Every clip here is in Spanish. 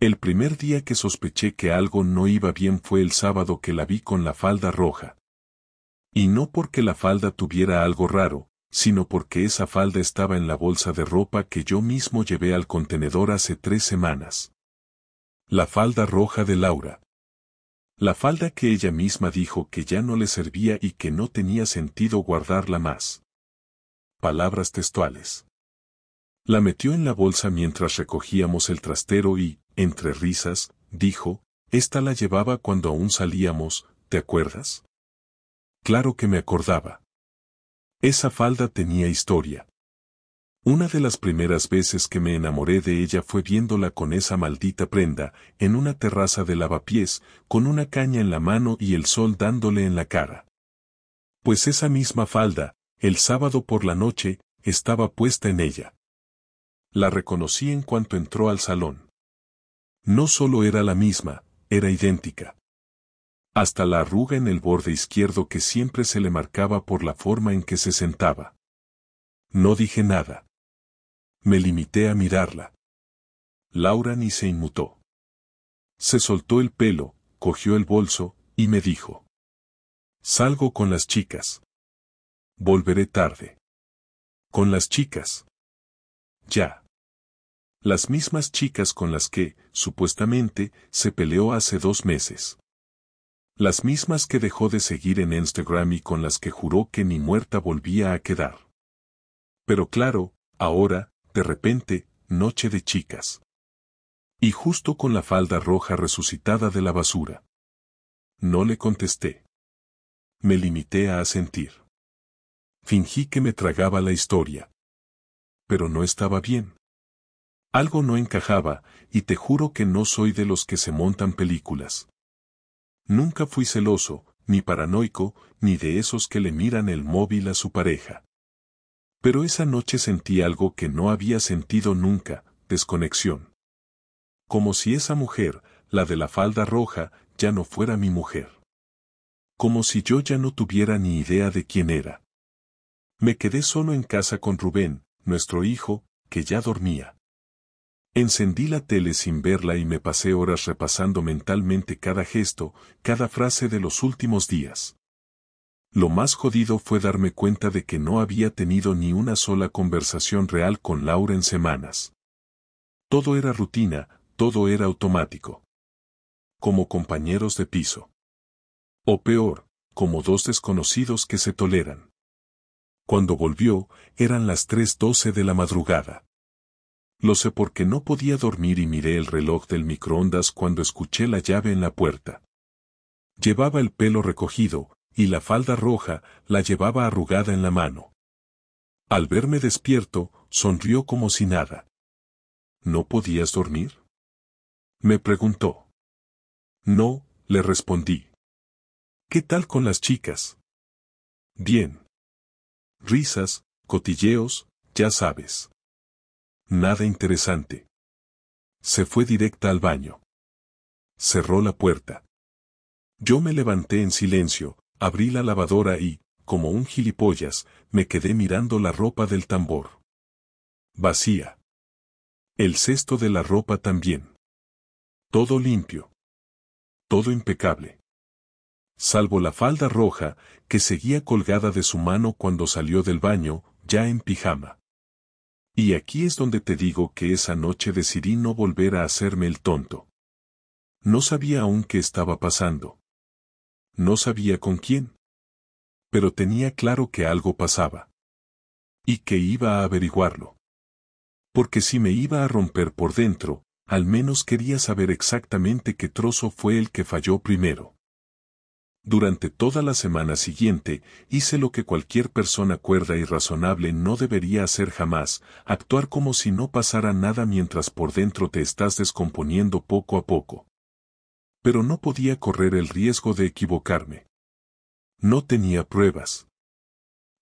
El primer día que sospeché que algo no iba bien fue el sábado que la vi con la falda roja. Y no porque la falda tuviera algo raro, sino porque esa falda estaba en la bolsa de ropa que yo mismo llevé al contenedor hace 3 semanas. La falda roja de Laura. La falda que ella misma dijo que ya no le servía y que no tenía sentido guardarla más. Palabras textuales. La metió en la bolsa mientras recogíamos el trastero y, entre risas, dijo, «Esta la llevaba cuando aún salíamos, ¿te acuerdas?» Claro que me acordaba. Esa falda tenía historia. Una de las primeras veces que me enamoré de ella fue viéndola con esa maldita prenda, en una terraza de lavapiés, con una caña en la mano y el sol dándole en la cara. Pues esa misma falda, el sábado por la noche, estaba puesta en ella. La reconocí en cuanto entró al salón. No solo era la misma, era idéntica. Hasta la arruga en el borde izquierdo que siempre se le marcaba por la forma en que se sentaba. No dije nada. Me limité a mirarla. Laura ni se inmutó. Se soltó el pelo, cogió el bolso, y me dijo. Salgo con las chicas. Volveré tarde. ¿Con las chicas? Ya. Las mismas chicas con las que, supuestamente, se peleó hace 2 meses. Las mismas que dejó de seguir en Instagram y con las que juró que ni muerta volvía a quedar. Pero claro, ahora, de repente, noche de chicas. Y justo con la falda roja resucitada de la basura. No le contesté. Me limité a asentir. Fingí que me tragaba la historia. Pero no estaba bien. Algo no encajaba, y te juro que no soy de los que se montan películas. Nunca fui celoso, ni paranoico, ni de esos que le miran el móvil a su pareja. Pero esa noche sentí algo que no había sentido nunca, desconexión. Como si esa mujer, la de la falda roja, ya no fuera mi mujer. Como si yo ya no tuviera ni idea de quién era. Me quedé solo en casa con Rubén, nuestro hijo, que ya dormía. Encendí la tele sin verla y me pasé horas repasando mentalmente cada gesto, cada frase de los últimos días. Lo más jodido fue darme cuenta de que no había tenido ni una sola conversación real con Laura en semanas. Todo era rutina, todo era automático. Como compañeros de piso. O peor, como 2 desconocidos que se toleran. Cuando volvió, eran las 3:12 de la madrugada. Lo sé porque no podía dormir y miré el reloj del microondas cuando escuché la llave en la puerta. Llevaba el pelo recogido, y la falda roja la llevaba arrugada en la mano. Al verme despierto, sonrió como si nada. ¿No podías dormir?, me preguntó. No, le respondí. ¿Qué tal con las chicas? Bien. Risas, cotilleos, ya sabes. Nada interesante. Se fue directa al baño. Cerró la puerta. Yo me levanté en silencio, abrí la lavadora y, como un gilipollas, me quedé mirando la ropa del tambor. Vacía. El cesto de la ropa también. Todo limpio. Todo impecable. Salvo la falda roja, que seguía colgada de su mano cuando salió del baño, ya en pijama. Y aquí es donde te digo que esa noche decidí no volver a hacerme el tonto. No sabía aún qué estaba pasando. No sabía con quién. Pero tenía claro que algo pasaba. Y que iba a averiguarlo. Porque si me iba a romper por dentro, al menos quería saber exactamente qué trozo fue el que falló primero. Durante toda la semana siguiente, hice lo que cualquier persona cuerda y razonable no debería hacer jamás, actuar como si no pasara nada mientras por dentro te estás descomponiendo poco a poco. Pero no podía correr el riesgo de equivocarme. No tenía pruebas.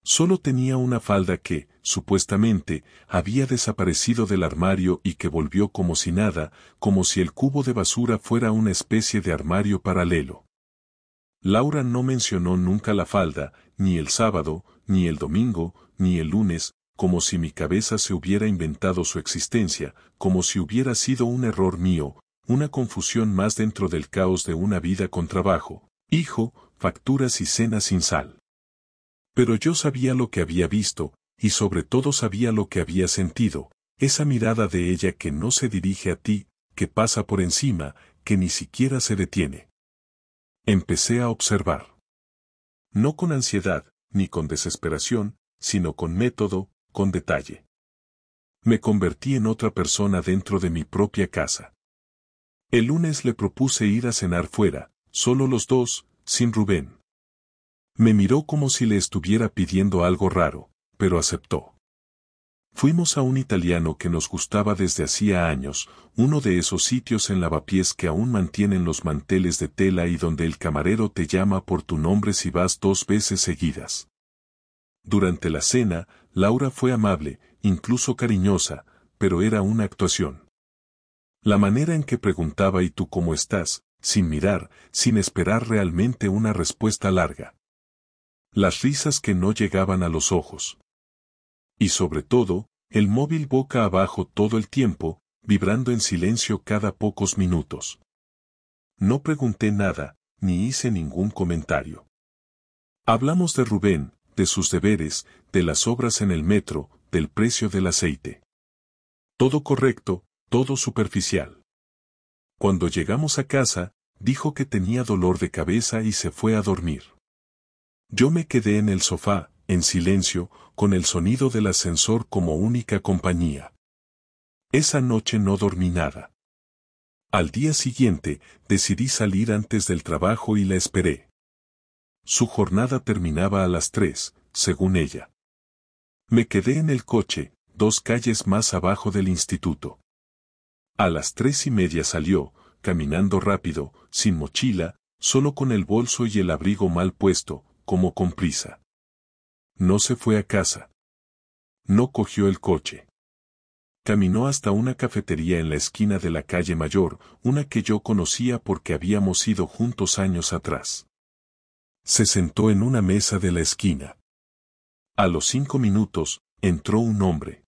Solo tenía una falda que, supuestamente, había desaparecido del armario y que volvió como si nada, como si el cubo de basura fuera una especie de armario paralelo. Laura no mencionó nunca la falda, ni el sábado, ni el domingo, ni el lunes, como si mi cabeza se hubiera inventado su existencia, como si hubiera sido un error mío, una confusión más dentro del caos de una vida con trabajo, hijo, facturas y cenas sin sal. Pero yo sabía lo que había visto, y sobre todo sabía lo que había sentido, esa mirada de ella que no se dirige a ti, que pasa por encima, que ni siquiera se detiene. Empecé a observar. No con ansiedad, ni con desesperación, sino con método, con detalle. Me convertí en otra persona dentro de mi propia casa. El lunes le propuse ir a cenar fuera, solo los dos, sin Rubén. Me miró como si le estuviera pidiendo algo raro, pero aceptó. Fuimos a un italiano que nos gustaba desde hacía años, uno de esos sitios en Lavapiés que aún mantienen los manteles de tela y donde el camarero te llama por tu nombre si vas 2 veces seguidas. Durante la cena, Laura fue amable, incluso cariñosa, pero era una actuación. La manera en que preguntaba ¿y tú cómo estás?, sin mirar, sin esperar realmente una respuesta larga. Las risas que no llegaban a los ojos. Y sobre todo, el móvil boca abajo todo el tiempo, vibrando en silencio cada pocos minutos. No pregunté nada, ni hice ningún comentario. Hablamos de Rubén, de sus deberes, de las obras en el metro, del precio del aceite. Todo correcto, todo superficial. Cuando llegamos a casa, dijo que tenía dolor de cabeza y se fue a dormir. Yo me quedé en el sofá, en silencio, con el sonido del ascensor como única compañía. Esa noche no dormí nada. Al día siguiente, decidí salir antes del trabajo y la esperé. Su jornada terminaba a las 3, según ella. Me quedé en el coche, 2 calles más abajo del instituto. A las 3:30 salió, caminando rápido, sin mochila, solo con el bolso y el abrigo mal puesto, como con prisa. No se fue a casa. No cogió el coche. Caminó hasta una cafetería en la esquina de la calle Mayor, una que yo conocía porque habíamos ido juntos años atrás. Se sentó en una mesa de la esquina. A los 5 minutos, entró un hombre.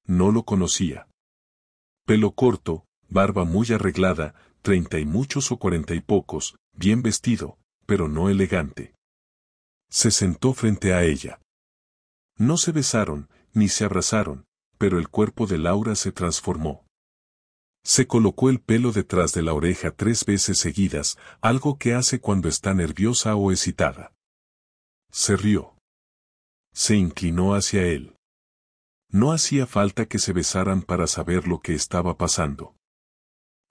No lo conocía. Pelo corto, barba muy arreglada, 30 y muchos o 40 y pocos, bien vestido, pero no elegante. Se sentó frente a ella. No se besaron, ni se abrazaron, pero el cuerpo de Laura se transformó. Se colocó el pelo detrás de la oreja 3 veces seguidas, algo que hace cuando está nerviosa o excitada. Se rió. Se inclinó hacia él. No hacía falta que se besaran para saber lo que estaba pasando.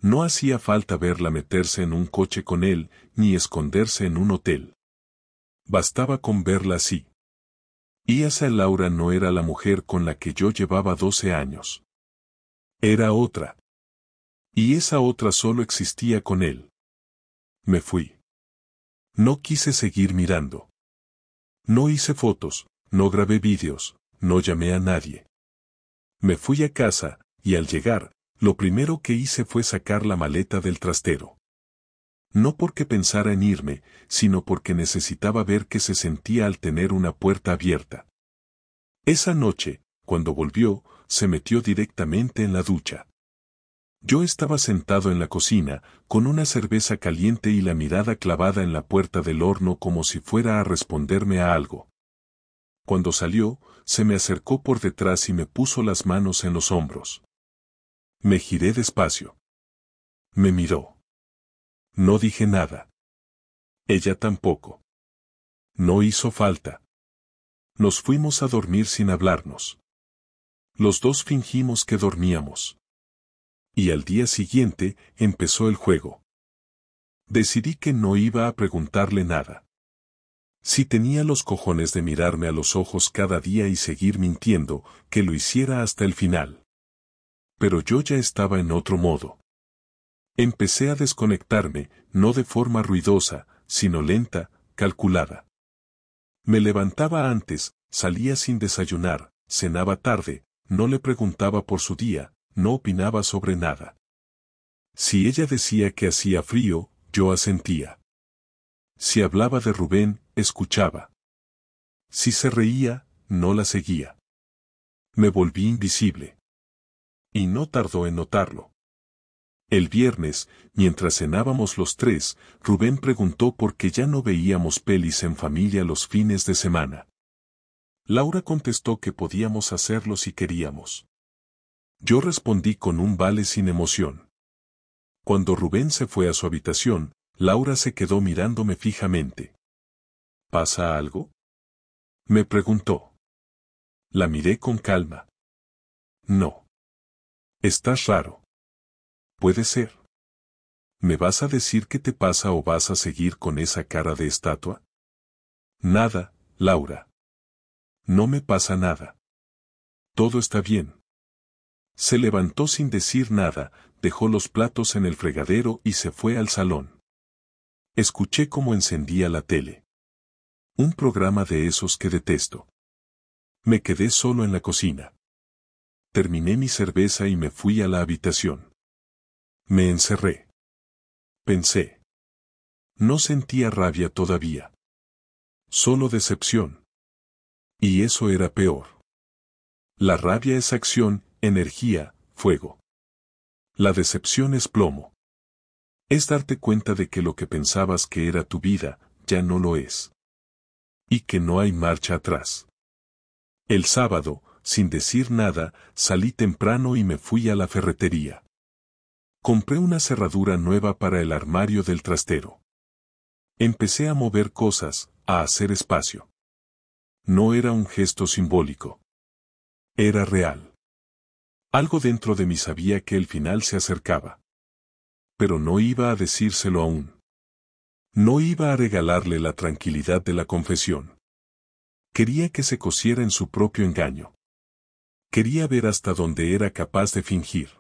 No hacía falta verla meterse en un coche con él, ni esconderse en un hotel. Bastaba con verla así. Y esa Laura no era la mujer con la que yo llevaba 12 años. Era otra. Y esa otra solo existía con él. Me fui. No quise seguir mirando. No hice fotos, no grabé vídeos, no llamé a nadie. Me fui a casa, y al llegar, lo primero que hice fue sacar la maleta del trastero. No porque pensara en irme, sino porque necesitaba ver qué se sentía al tener una puerta abierta. Esa noche, cuando volvió, se metió directamente en la ducha. Yo estaba sentado en la cocina, con una cerveza caliente y la mirada clavada en la puerta del horno como si fuera a responderme a algo. Cuando salió, se me acercó por detrás y me puso las manos en los hombros. Me giré despacio. Me miró. No dije nada. Ella tampoco. No hizo falta. Nos fuimos a dormir sin hablarnos. Los dos fingimos que dormíamos. Y al día siguiente, empezó el juego. Decidí que no iba a preguntarle nada. Si tenía los cojones de mirarme a los ojos cada día y seguir mintiendo, que lo hiciera hasta el final. Pero yo ya estaba en otro modo. Empecé a desconectarme, no de forma ruidosa, sino lenta, calculada. Me levantaba antes, salía sin desayunar, cenaba tarde, no le preguntaba por su día, no opinaba sobre nada. Si ella decía que hacía frío, yo asentía. Si hablaba de Rubén, escuchaba. Si se reía, no la seguía. Me volví invisible. Y no tardó en notarlo. El viernes, mientras cenábamos los tres, Rubén preguntó por qué ya no veíamos pelis en familia los fines de semana. Laura contestó que podíamos hacerlo si queríamos. Yo respondí con un vale sin emoción. Cuando Rubén se fue a su habitación, Laura se quedó mirándome fijamente. ¿Pasa algo?, me preguntó. La miré con calma. No. Estás raro. Puede ser. ¿Me vas a decir qué te pasa o vas a seguir con esa cara de estatua? Nada, Laura. No me pasa nada. Todo está bien. Se levantó sin decir nada, dejó los platos en el fregadero y se fue al salón. Escuché cómo encendía la tele. Un programa de esos que detesto. Me quedé solo en la cocina. Terminé mi cerveza y me fui a la habitación. Me encerré. Pensé. No sentía rabia todavía. Solo decepción. Y eso era peor. La rabia es acción, energía, fuego. La decepción es plomo. Es darte cuenta de que lo que pensabas que era tu vida, ya no lo es. Y que no hay marcha atrás. El sábado, sin decir nada, salí temprano y me fui a la ferretería. Compré una cerradura nueva para el armario del trastero. Empecé a mover cosas, a hacer espacio. No era un gesto simbólico. Era real. Algo dentro de mí sabía que el final se acercaba. Pero no iba a decírselo aún. No iba a regalarle la tranquilidad de la confesión. Quería que se cosiera en su propio engaño. Quería ver hasta dónde era capaz de fingir.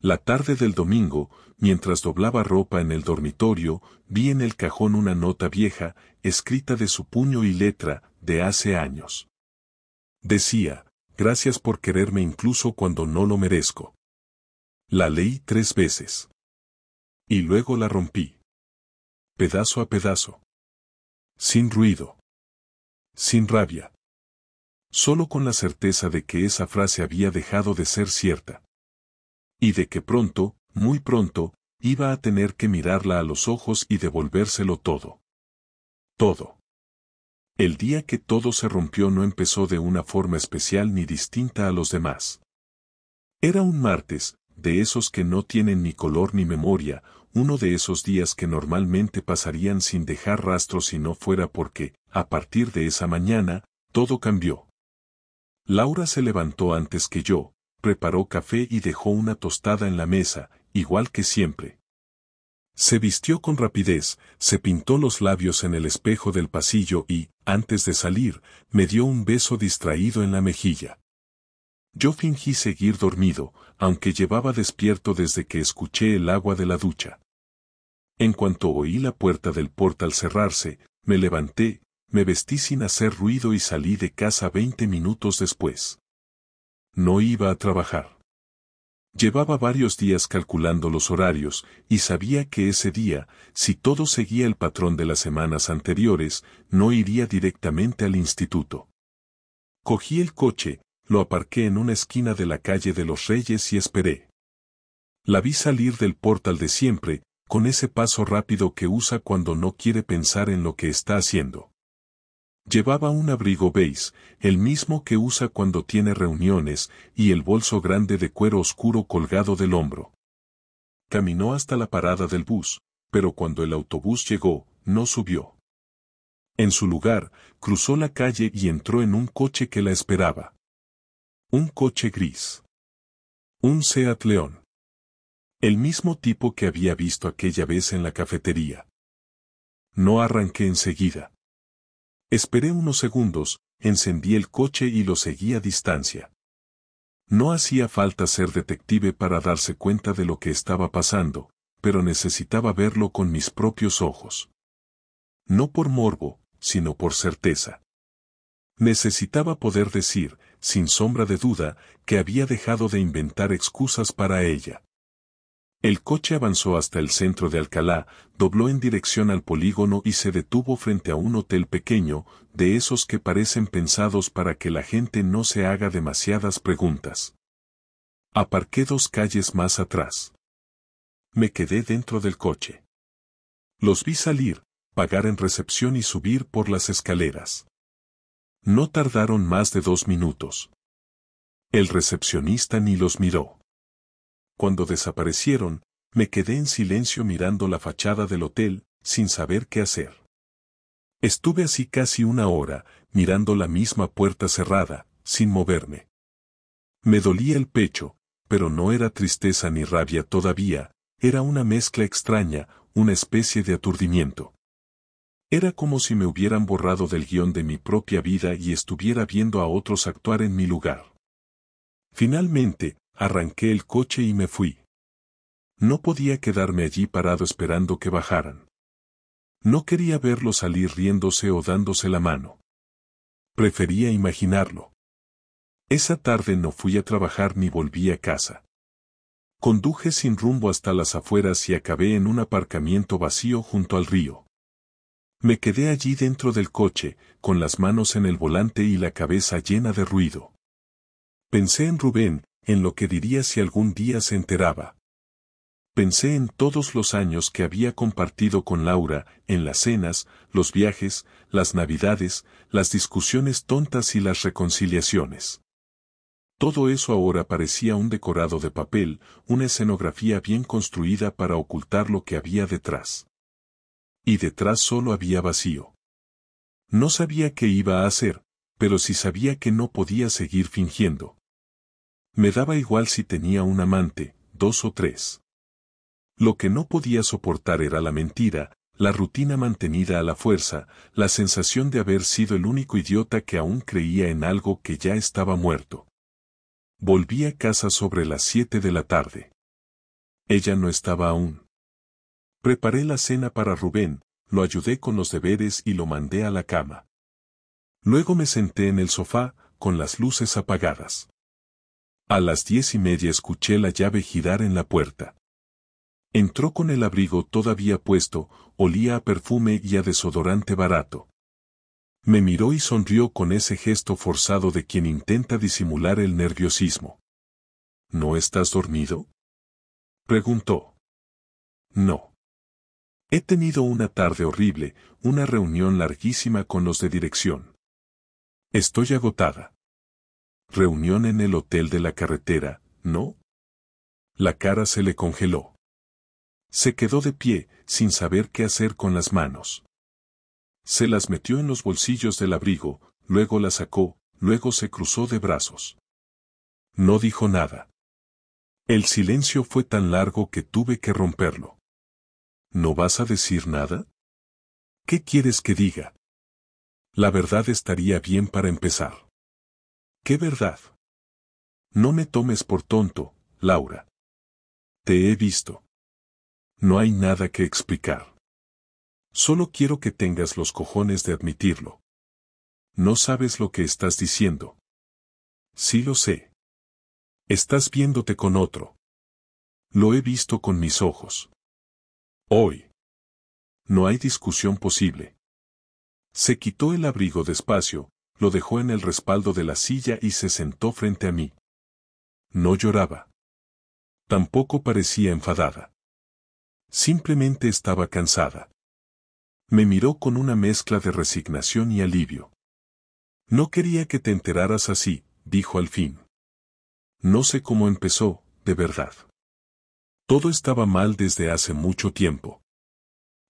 La tarde del domingo, mientras doblaba ropa en el dormitorio, vi en el cajón una nota vieja, escrita de su puño y letra, de hace años. Decía, gracias por quererme incluso cuando no lo merezco. La leí 3 veces. Y luego la rompí. Pedazo a pedazo. Sin ruido. Sin rabia. Solo con la certeza de que esa frase había dejado de ser cierta. Y de que pronto, muy pronto, iba a tener que mirarla a los ojos y devolvérselo todo. Todo. El día que todo se rompió no empezó de una forma especial ni distinta a los demás. Era un martes, de esos que no tienen ni color ni memoria, uno de esos días que normalmente pasarían sin dejar rastro si no fuera porque, a partir de esa mañana, todo cambió. Laura se levantó antes que yo, preparó café y dejó una tostada en la mesa, igual que siempre. Se vistió con rapidez, se pintó los labios en el espejo del pasillo y, antes de salir, me dio un beso distraído en la mejilla. Yo fingí seguir dormido, aunque llevaba despierto desde que escuché el agua de la ducha. En cuanto oí la puerta del portal cerrarse, me levanté, me vestí sin hacer ruido y salí de casa 20 minutos después. No iba a trabajar. Llevaba varios días calculando los horarios, y sabía que ese día, si todo seguía el patrón de las semanas anteriores, no iría directamente al instituto. Cogí el coche, lo aparqué en una esquina de la calle de los Reyes y esperé. La vi salir del portal de siempre, con ese paso rápido que usa cuando no quiere pensar en lo que está haciendo. Llevaba un abrigo beige, el mismo que usa cuando tiene reuniones, y el bolso grande de cuero oscuro colgado del hombro. Caminó hasta la parada del bus, pero cuando el autobús llegó, no subió. En su lugar, cruzó la calle y entró en un coche que la esperaba. Un coche gris. Un Seat León. El mismo tipo que había visto aquella vez en la cafetería. No arranqué enseguida. Esperé unos segundos, encendí el coche y lo seguí a distancia. No hacía falta ser detective para darse cuenta de lo que estaba pasando, pero necesitaba verlo con mis propios ojos. No por morbo, sino por certeza. Necesitaba poder decir, sin sombra de duda, que había dejado de inventar excusas para ella. El coche avanzó hasta el centro de Alcalá, dobló en dirección al polígono y se detuvo frente a un hotel pequeño, de esos que parecen pensados para que la gente no se haga demasiadas preguntas. Aparqué 2 calles más atrás. Me quedé dentro del coche. Los vi salir, pagar en recepción y subir por las escaleras. No tardaron más de 2 minutos. El recepcionista ni los miró. Cuando desaparecieron, me quedé en silencio mirando la fachada del hotel, sin saber qué hacer. Estuve así casi 1 hora, mirando la misma puerta cerrada, sin moverme. Me dolía el pecho, pero no era tristeza ni rabia todavía, era una mezcla extraña, una especie de aturdimiento. Era como si me hubieran borrado del guión de mi propia vida y estuviera viendo a otros actuar en mi lugar. Finalmente, arranqué el coche y me fui. No podía quedarme allí parado esperando que bajaran. No quería verlos salir riéndose o dándose la mano. Prefería imaginarlo. Esa tarde no fui a trabajar ni volví a casa. Conduje sin rumbo hasta las afueras y acabé en un aparcamiento vacío junto al río. Me quedé allí dentro del coche, con las manos en el volante y la cabeza llena de ruido. Pensé en Rubén, en lo que diría si algún día se enteraba. Pensé en todos los años que había compartido con Laura, en las cenas, los viajes, las navidades, las discusiones tontas y las reconciliaciones. Todo eso ahora parecía un decorado de papel, una escenografía bien construida para ocultar lo que había detrás. Y detrás solo había vacío. No sabía qué iba a hacer, pero sí sabía que no podía seguir fingiendo. Me daba igual si tenía un amante, 2 o 3. Lo que no podía soportar era la mentira, la rutina mantenida a la fuerza, la sensación de haber sido el único idiota que aún creía en algo que ya estaba muerto. Volví a casa sobre las 7 de la tarde. Ella no estaba aún. Preparé la cena para Rubén, lo ayudé con los deberes y lo mandé a la cama. Luego me senté en el sofá, con las luces apagadas. A las 10:30 escuché la llave girar en la puerta. Entró con el abrigo todavía puesto, olía a perfume y a desodorante barato. Me miró y sonrió con ese gesto forzado de quien intenta disimular el nerviosismo. ¿No estás dormido?, preguntó. No. He tenido una tarde horrible, una reunión larguísima con los de dirección. Estoy agotada. Reunión en el hotel de la carretera, ¿no? La cara se le congeló. Se quedó de pie, sin saber qué hacer con las manos. Se las metió en los bolsillos del abrigo, luego las sacó, luego se cruzó de brazos. No dijo nada. El silencio fue tan largo que tuve que romperlo. ¿No vas a decir nada? ¿Qué quieres que diga? La verdad estaría bien para empezar. ¿Qué verdad? No me tomes por tonto, Laura. Te he visto. No hay nada que explicar. Solo quiero que tengas los cojones de admitirlo. No sabes lo que estás diciendo. Sí lo sé. Estás viéndote con otro. Lo he visto con mis ojos. Hoy. No hay discusión posible. Se quitó el abrigo despacio, lo dejó en el respaldo de la silla y se sentó frente a mí. No lloraba. Tampoco parecía enfadada. Simplemente estaba cansada. Me miró con una mezcla de resignación y alivio. No quería que te enteraras así, dijo al fin. No sé cómo empezó, de verdad. Todo estaba mal desde hace mucho tiempo.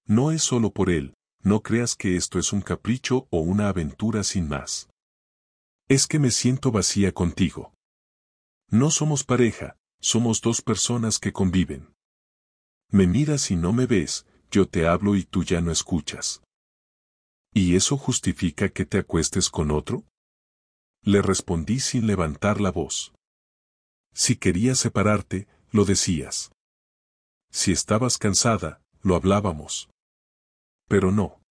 No es solo por él, no creas que esto es un capricho o una aventura sin más. Es que me siento vacía contigo. No somos pareja, somos 2 personas que conviven. Me miras y no me ves, yo te hablo y tú ya no escuchas. ¿Y eso justifica que te acuestes con otro? Le respondí sin levantar la voz. Si querías separarte, lo decías. Si estabas cansada, lo hablábamos. Pero no.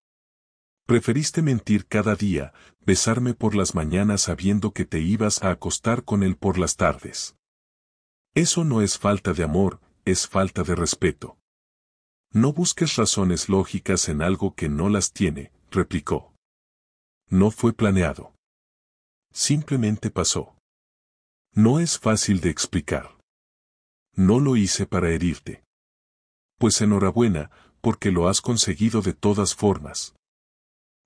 Preferiste mentir cada día, besarme por las mañanas sabiendo que te ibas a acostar con él por las tardes. Eso no es falta de amor, es falta de respeto. No busques razones lógicas en algo que no las tiene, replicó. No fue planeado. Simplemente pasó. No es fácil de explicar. No lo hice para herirte. Pues enhorabuena, porque lo has conseguido de todas formas.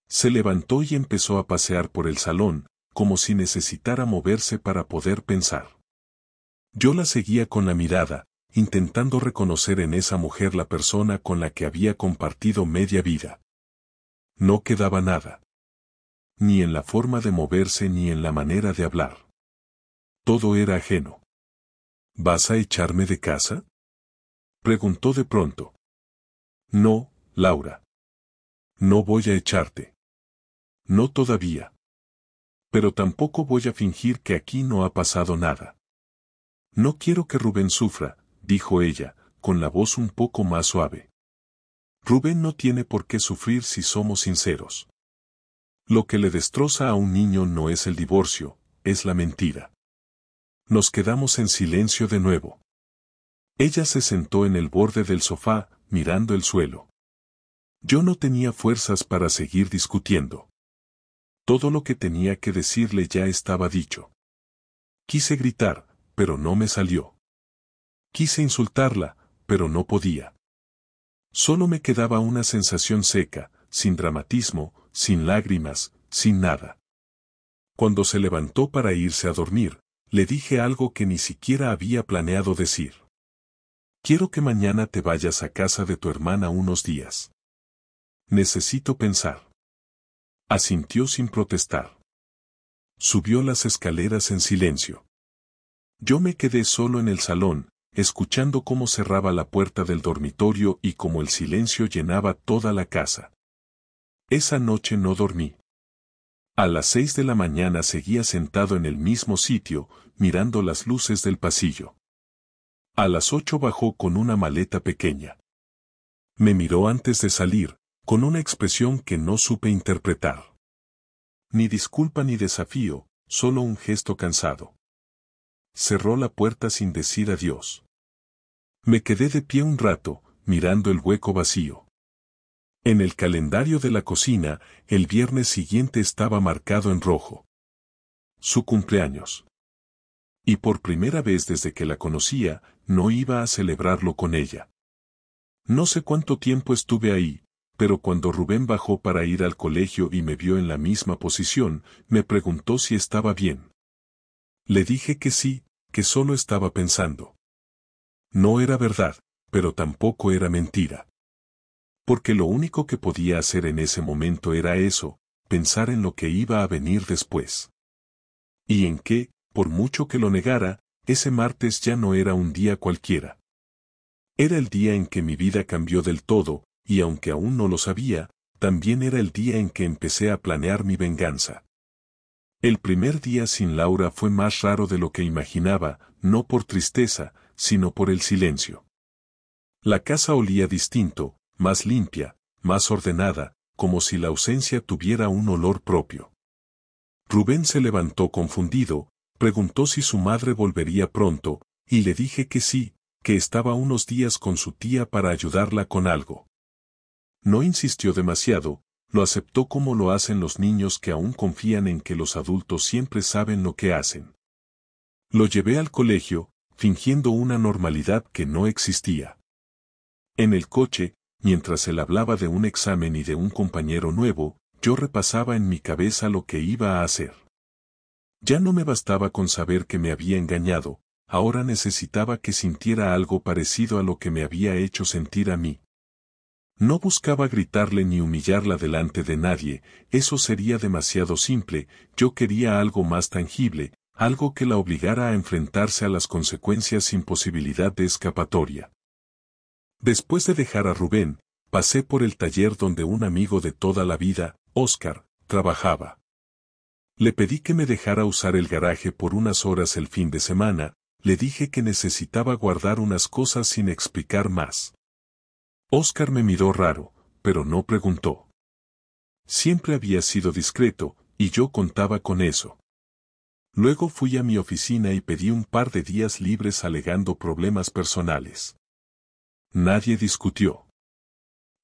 Se levantó y empezó a pasear por el salón, como si necesitara moverse para poder pensar. Yo la seguía con la mirada, intentando reconocer en esa mujer la persona con la que había compartido media vida. No quedaba nada. Ni en la forma de moverse ni en la manera de hablar. Todo era ajeno. ¿Vas a echarme de casa?, preguntó de pronto. No, Laura. No voy a echarte. No todavía. Pero tampoco voy a fingir que aquí no ha pasado nada. No quiero que Rubén sufra, dijo ella, con la voz un poco más suave. Rubén no tiene por qué sufrir si somos sinceros. Lo que le destroza a un niño no es el divorcio, es la mentira. Nos quedamos en silencio de nuevo. Ella se sentó en el borde del sofá, mirando el suelo. Yo no tenía fuerzas para seguir discutiendo. Todo lo que tenía que decirle ya estaba dicho. Quise gritar, pero no me salió. Quise insultarla, pero no podía. Solo me quedaba una sensación seca, sin dramatismo, sin lágrimas, sin nada. Cuando se levantó para irse a dormir, le dije algo que ni siquiera había planeado decir. Quiero que mañana te vayas a casa de tu hermana unos días. Necesito pensar. Asintió sin protestar. Subió las escaleras en silencio. Yo me quedé solo en el salón, escuchando cómo cerraba la puerta del dormitorio y cómo el silencio llenaba toda la casa. Esa noche no dormí. A las 6 de la mañana seguía sentado en el mismo sitio, mirando las luces del pasillo. A las 8 bajó con una maleta pequeña. Me miró antes de salir, con una expresión que no supe interpretar. Ni disculpa ni desafío, solo un gesto cansado. Cerró la puerta sin decir adiós. Me quedé de pie un rato, mirando el hueco vacío. En el calendario de la cocina, el viernes siguiente estaba marcado en rojo. Su cumpleaños. Y por primera vez desde que la conocía, no iba a celebrarlo con ella. No sé cuánto tiempo estuve ahí, pero cuando Rubén bajó para ir al colegio y me vio en la misma posición, me preguntó si estaba bien. Le dije que sí, que solo estaba pensando. No era verdad, pero tampoco era mentira. Porque lo único que podía hacer en ese momento era eso, pensar en lo que iba a venir después. Y en que, por mucho que lo negara, ese martes ya no era un día cualquiera. Era el día en que mi vida cambió del todo, y aunque aún no lo sabía, también era el día en que empecé a planear mi venganza. El primer día sin Laura fue más raro de lo que imaginaba, no por tristeza, sino por el silencio. La casa olía distinto, más limpia, más ordenada, como si la ausencia tuviera un olor propio. Rubén se levantó confundido, preguntó si su madre volvería pronto, y le dije que sí, que estaba unos días con su tía para ayudarla con algo. No insistió demasiado, lo aceptó como lo hacen los niños que aún confían en que los adultos siempre saben lo que hacen. Lo llevé al colegio, fingiendo una normalidad que no existía. En el coche, mientras él hablaba de un examen y de un compañero nuevo, yo repasaba en mi cabeza lo que iba a hacer. Ya no me bastaba con saber que me había engañado, ahora necesitaba que sintiera algo parecido a lo que me había hecho sentir a mí. No buscaba gritarle ni humillarla delante de nadie, eso sería demasiado simple, yo quería algo más tangible, algo que la obligara a enfrentarse a las consecuencias sin posibilidad de escapatoria. Después de dejar a Rubén, pasé por el taller donde un amigo de toda la vida, Óscar, trabajaba. Le pedí que me dejara usar el garaje por unas horas el fin de semana, le dije que necesitaba guardar unas cosas sin explicar más. Óscar me miró raro, pero no preguntó. Siempre había sido discreto, y yo contaba con eso. Luego fui a mi oficina y pedí un par de días libres alegando problemas personales. Nadie discutió.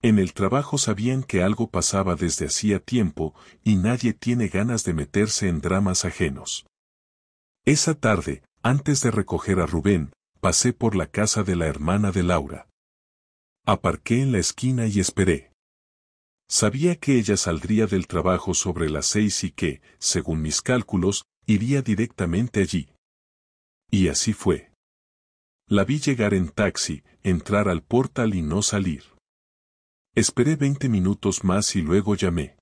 En el trabajo sabían que algo pasaba desde hacía tiempo, y nadie tiene ganas de meterse en dramas ajenos. Esa tarde, antes de recoger a Rubén, pasé por la casa de la hermana de Laura. Aparqué en la esquina y esperé. Sabía que ella saldría del trabajo sobre las 6 y que, según mis cálculos, iría directamente allí. Y así fue. La vi llegar en taxi, entrar al portal y no salir. Esperé 20 minutos más y luego llamé.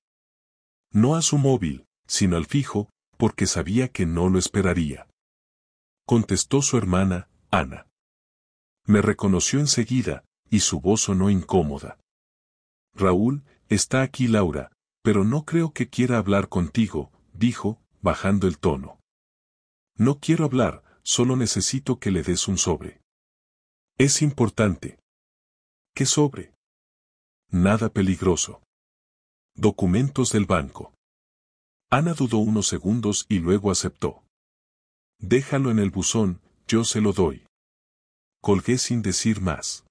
No a su móvil, sino al fijo, porque sabía que no lo esperaría. Contestó su hermana, Ana. Me reconoció enseguida, y su voz sonó incómoda. Raúl, está aquí Laura, pero no creo que quiera hablar contigo, dijo, bajando el tono. No quiero hablar, solo necesito que le des un sobre. Es importante. ¿Qué sobre? Nada peligroso. Documentos del banco. Ana dudó unos segundos y luego aceptó. Déjalo en el buzón, yo se lo doy. Colgué sin decir más.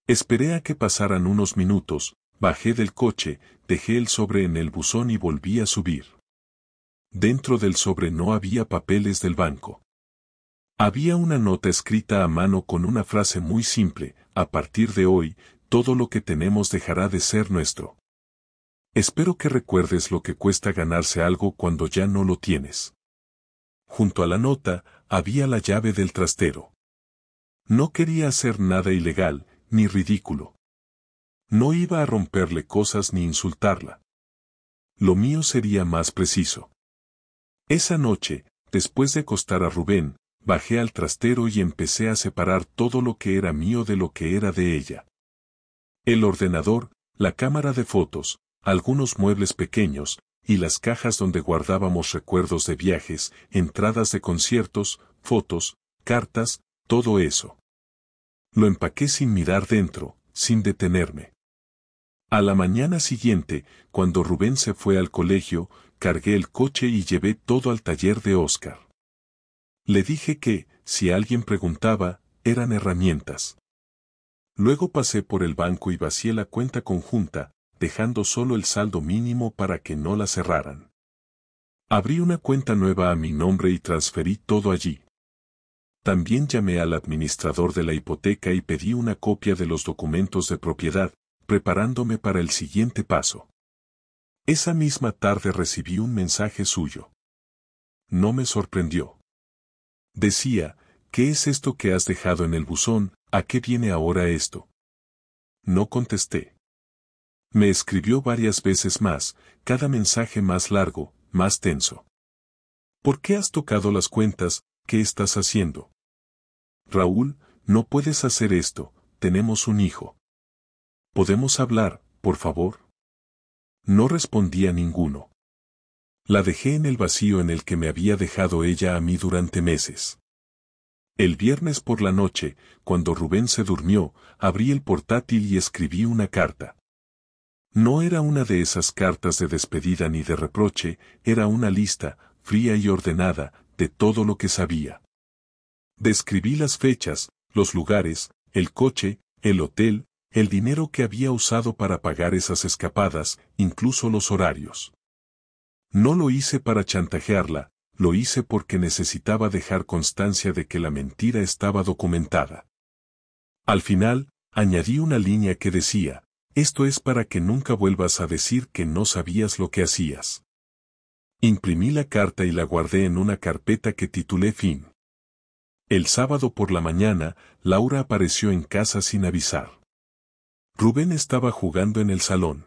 Esperé a que pasaran unos minutos, bajé del coche, dejé el sobre en el buzón y volví a subir. Dentro del sobre no había papeles del banco. Había una nota escrita a mano con una frase muy simple: a partir de hoy, todo lo que tenemos dejará de ser nuestro. Espero que recuerdes lo que cuesta ganarse algo cuando ya no lo tienes. Junto a la nota, había la llave del trastero. No quería hacer nada ilegal, ni ridículo. No iba a romperle cosas ni insultarla. Lo mío sería más preciso. Esa noche, después de acostar a Rubén, bajé al trastero y empecé a separar todo lo que era mío de lo que era de ella. El ordenador, la cámara de fotos, algunos muebles pequeños, y las cajas donde guardábamos recuerdos de viajes, entradas de conciertos, fotos, cartas, todo eso. Lo empaqué sin mirar dentro, sin detenerme. A la mañana siguiente, cuando Rubén se fue al colegio, cargué el coche y llevé todo al taller de Óscar. Le dije que, si alguien preguntaba, eran herramientas. Luego pasé por el banco y vacié la cuenta conjunta, dejando solo el saldo mínimo para que no la cerraran. Abrí una cuenta nueva a mi nombre y transferí todo allí. También llamé al administrador de la hipoteca y pedí una copia de los documentos de propiedad, preparándome para el siguiente paso. Esa misma tarde recibí un mensaje suyo. No me sorprendió. Decía: ¿qué es esto que has dejado en el buzón? ¿A qué viene ahora esto? No contesté. Me escribió varias veces más, cada mensaje más largo, más tenso. ¿Por qué has tocado las cuentas? ¿Qué estás haciendo? Raúl, no puedes hacer esto, tenemos un hijo. ¿Podemos hablar, por favor? No respondía ninguno. La dejé en el vacío en el que me había dejado ella a mí durante meses. El viernes por la noche, cuando Rubén se durmió, abrí el portátil y escribí una carta. No era una de esas cartas de despedida ni de reproche, era una lista, fría y ordenada, de todo lo que sabía. Describí las fechas, los lugares, el coche, el hotel, el dinero que había usado para pagar esas escapadas, incluso los horarios. No lo hice para chantajearla, lo hice porque necesitaba dejar constancia de que la mentira estaba documentada. Al final, añadí una línea que decía: esto es para que nunca vuelvas a decir que no sabías lo que hacías. Imprimí la carta y la guardé en una carpeta que titulé Fin. El sábado por la mañana, Laura apareció en casa sin avisar. Rubén estaba jugando en el salón.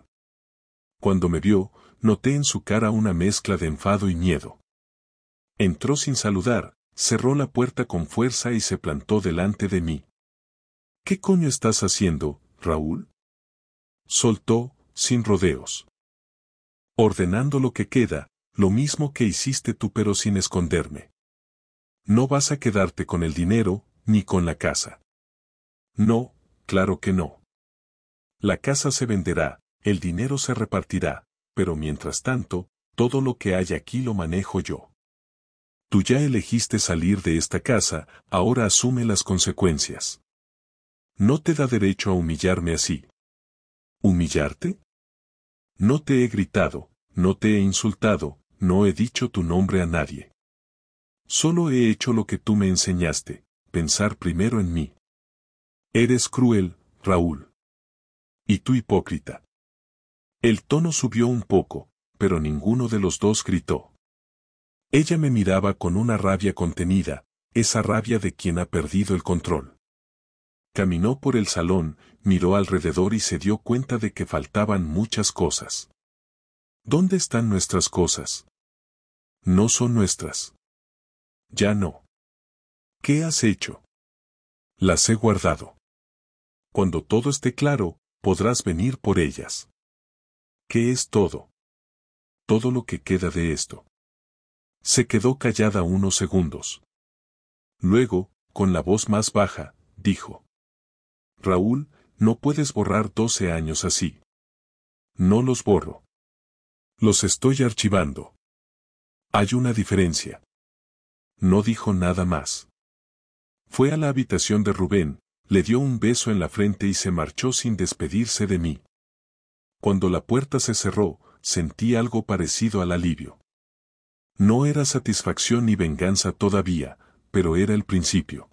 Cuando me vio, noté en su cara una mezcla de enfado y miedo. Entró sin saludar, cerró la puerta con fuerza y se plantó delante de mí. ¿Qué coño estás haciendo, Raúl? Soltó, sin rodeos. Ordenando lo que queda, lo mismo que hiciste tú pero sin esconderme. No vas a quedarte con el dinero, ni con la casa. No, claro que no. La casa se venderá, el dinero se repartirá, pero mientras tanto, todo lo que hay aquí lo manejo yo. Tú ya elegiste salir de esta casa, ahora asume las consecuencias. No te da derecho a humillarme así. ¿Humillarte? No te he gritado, no te he insultado, no he dicho tu nombre a nadie. Solo he hecho lo que tú me enseñaste, pensar primero en mí. Eres cruel, Raúl. ¿Y tú, hipócrita? El tono subió un poco, pero ninguno de los dos gritó. Ella me miraba con una rabia contenida, esa rabia de quien ha perdido el control. Caminó por el salón, miró alrededor y se dio cuenta de que faltaban muchas cosas. ¿Dónde están nuestras cosas? No son nuestras. Ya no. ¿Qué has hecho? Las he guardado. Cuando todo esté claro, podrás venir por ellas. ¿Qué es todo? Todo lo que queda de esto. Se quedó callada unos segundos. Luego, con la voz más baja, dijo: Raúl, no puedes borrar 12 años así. No los borro. Los estoy archivando. Hay una diferencia. No dijo nada más. Fue a la habitación de Rubén, le dio un beso en la frente y se marchó sin despedirse de mí. Cuando la puerta se cerró, sentí algo parecido al alivio. No era satisfacción ni venganza todavía, pero era el principio.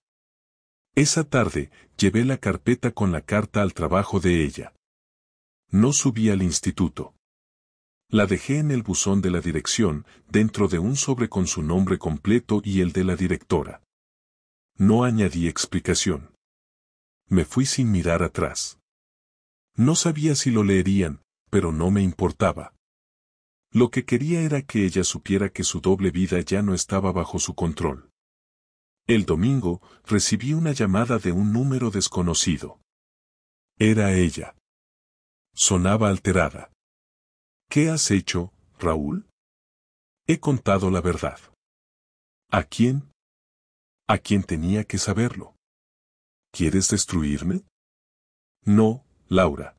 Esa tarde, llevé la carpeta con la carta al trabajo de ella. No subí al instituto. La dejé en el buzón de la dirección, dentro de un sobre con su nombre completo y el de la directora. No añadí explicación. Me fui sin mirar atrás. No sabía si lo leerían, pero no me importaba. Lo que quería era que ella supiera que su doble vida ya no estaba bajo su control. El domingo, recibí una llamada de un número desconocido. Era ella. Sonaba alterada. ¿Qué has hecho, Raúl? He contado la verdad. ¿A quién? ¿A quién tenía que saberlo? ¿Quieres destruirme? No, Laura.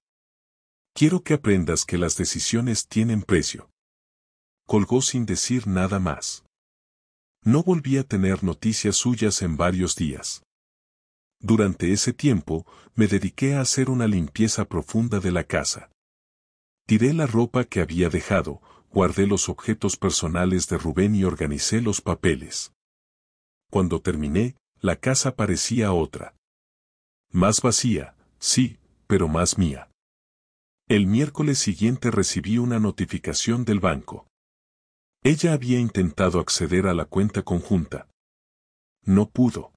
Quiero que aprendas que las decisiones tienen precio. Colgó sin decir nada más. No volví a tener noticias suyas en varios días. Durante ese tiempo, me dediqué a hacer una limpieza profunda de la casa. Tiré la ropa que había dejado, guardé los objetos personales de Rubén y organicé los papeles. Cuando terminé, la casa parecía otra. Más vacía, sí, pero más mía. El miércoles siguiente recibí una notificación del banco. Ella había intentado acceder a la cuenta conjunta. No pudo.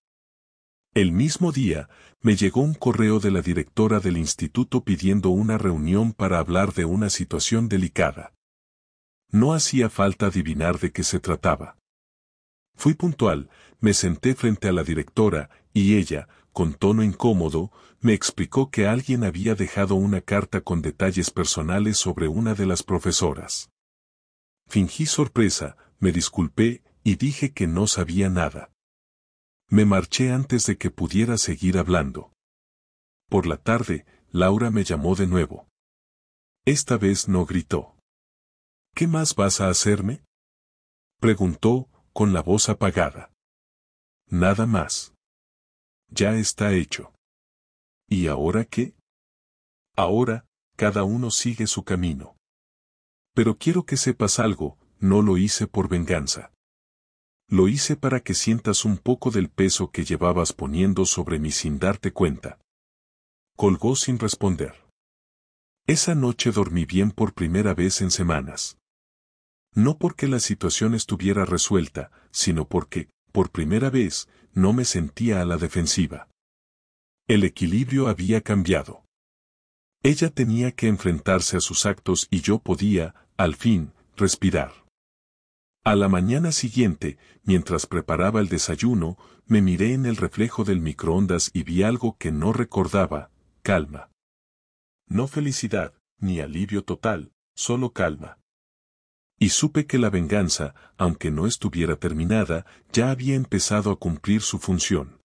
El mismo día, me llegó un correo de la directora del instituto pidiendo una reunión para hablar de una situación delicada. No hacía falta adivinar de qué se trataba. Fui puntual, me senté frente a la directora, y ella, con tono incómodo, me explicó que alguien había dejado una carta con detalles personales sobre una de las profesoras. Fingí sorpresa, me disculpé, y dije que no sabía nada. Me marché antes de que pudiera seguir hablando. Por la tarde, Laura me llamó de nuevo. Esta vez no gritó. ¿Qué más vas a hacerme? Preguntó, con la voz apagada. Nada más. Ya está hecho. ¿Y ahora qué? Ahora, cada uno sigue su camino. Pero quiero que sepas algo, no lo hice por venganza. Lo hice para que sientas un poco del peso que llevabas poniendo sobre mí sin darte cuenta. Colgó sin responder. Esa noche dormí bien por primera vez en semanas. No porque la situación estuviera resuelta, sino porque, por primera vez, no me sentía a la defensiva. El equilibrio había cambiado. Ella tenía que enfrentarse a sus actos y yo podía, al fin, respirar. A la mañana siguiente, mientras preparaba el desayuno, me miré en el reflejo del microondas y vi algo que no recordaba: calma. No felicidad, ni alivio total, solo calma. Y supe que la venganza, aunque no estuviera terminada, ya había empezado a cumplir su función.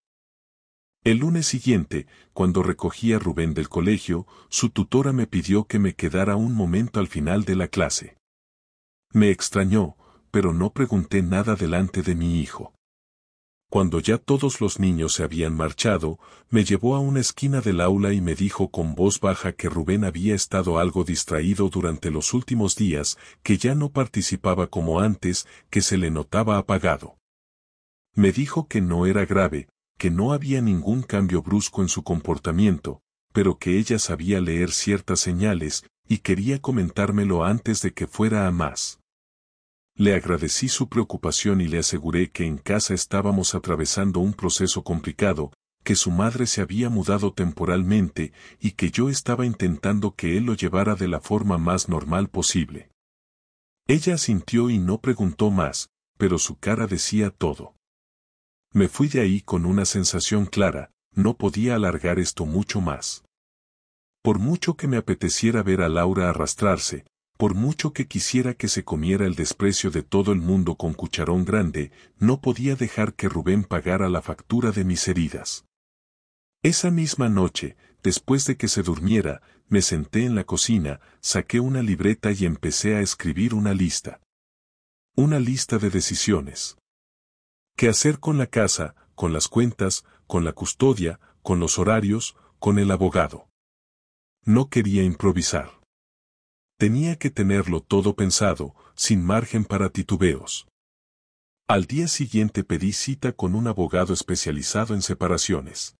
El lunes siguiente, cuando recogí a Rubén del colegio, su tutora me pidió que me quedara un momento al final de la clase. Me extrañó, pero no pregunté nada delante de mi hijo. Cuando ya todos los niños se habían marchado, me llevó a una esquina del aula y me dijo con voz baja que Rubén había estado algo distraído durante los últimos días, que ya no participaba como antes, que se le notaba apagado. Me dijo que no era grave, que no había ningún cambio brusco en su comportamiento, pero que ella sabía leer ciertas señales y quería comentármelo antes de que fuera a más. Le agradecí su preocupación y le aseguré que en casa estábamos atravesando un proceso complicado, que su madre se había mudado temporalmente y que yo estaba intentando que él lo llevara de la forma más normal posible. Ella asintió y no preguntó más, pero su cara decía todo. Me fui de ahí con una sensación clara, no podía alargar esto mucho más. Por mucho que me apeteciera ver a Laura arrastrarse, por mucho que quisiera que se comiera el desprecio de todo el mundo con cucharón grande, no podía dejar que Rubén pagara la factura de mis heridas. Esa misma noche, después de que se durmiera, me senté en la cocina, saqué una libreta y empecé a escribir una lista. Una lista de decisiones. ¿Qué hacer con la casa, con las cuentas, con la custodia, con los horarios, con el abogado? No quería improvisar. Tenía que tenerlo todo pensado, sin margen para titubeos. Al día siguiente pedí cita con un abogado especializado en separaciones.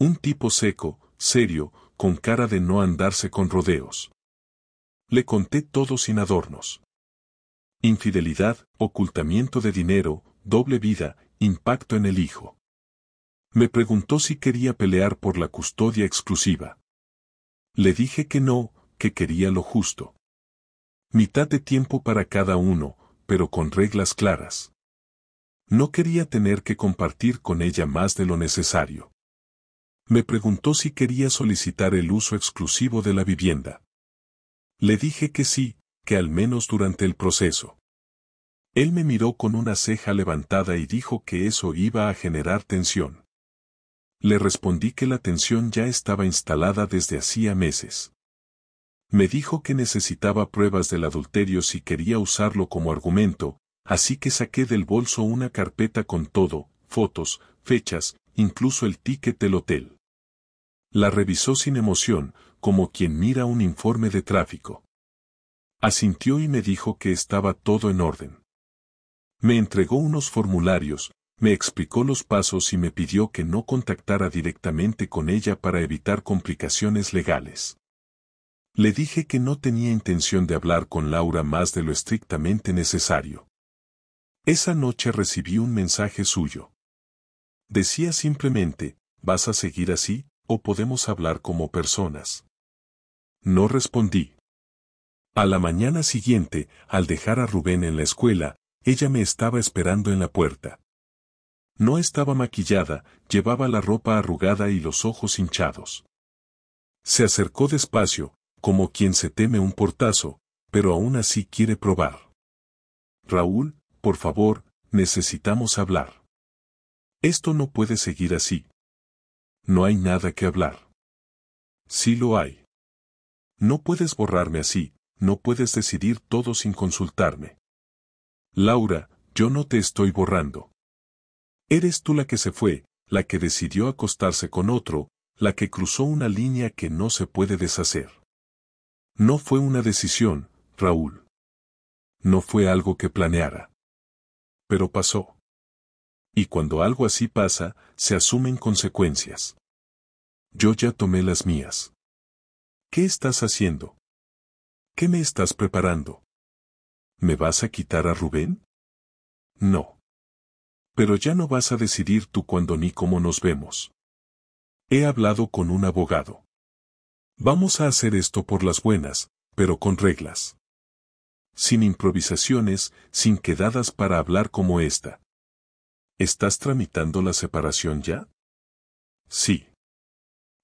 Un tipo seco, serio, con cara de no andarse con rodeos. Le conté todo sin adornos. Infidelidad, ocultamiento de dinero, doble vida, impacto en el hijo. Me preguntó si quería pelear por la custodia exclusiva. Le dije que no, que quería lo justo. Mitad de tiempo para cada uno, pero con reglas claras. No quería tener que compartir con ella más de lo necesario. Me preguntó si quería solicitar el uso exclusivo de la vivienda. Le dije que sí, que al menos durante el proceso. Él me miró con una ceja levantada y dijo que eso iba a generar tensión. Le respondí que la tensión ya estaba instalada desde hacía meses. Me dijo que necesitaba pruebas del adulterio si quería usarlo como argumento, así que saqué del bolso una carpeta con todo, fotos, fechas, incluso el ticket del hotel. La revisó sin emoción, como quien mira un informe de tráfico. Asintió y me dijo que estaba todo en orden. Me entregó unos formularios, me explicó los pasos y me pidió que no contactara directamente con ella para evitar complicaciones legales. Le dije que no tenía intención de hablar con Laura más de lo estrictamente necesario. Esa noche recibí un mensaje suyo. Decía simplemente, ¿vas a seguir así, o podemos hablar como personas? No respondí. A la mañana siguiente, al dejar a Rubén en la escuela, ella me estaba esperando en la puerta. No estaba maquillada, llevaba la ropa arrugada y los ojos hinchados. Se acercó despacio, como quien se teme un portazo, pero aún así quiere probar. Raúl, por favor, necesitamos hablar. Esto no puede seguir así. No hay nada que hablar. Sí lo hay. No puedes borrarme así, no puedes decidir todo sin consultarme. Laura, yo no te estoy borrando. Eres tú la que se fue, la que decidió acostarse con otro, la que cruzó una línea que no se puede deshacer. No fue una decisión, Raúl. No fue algo que planeara. Pero pasó. Y cuando algo así pasa, se asumen consecuencias. Yo ya tomé las mías. ¿Qué estás haciendo? ¿Qué me estás preparando? ¿Me vas a quitar a Rubén? No. Pero ya no vas a decidir tú cuándo ni cómo nos vemos. He hablado con un abogado. Vamos a hacer esto por las buenas, pero con reglas. Sin improvisaciones, sin quedadas para hablar como esta. ¿Estás tramitando la separación ya? Sí.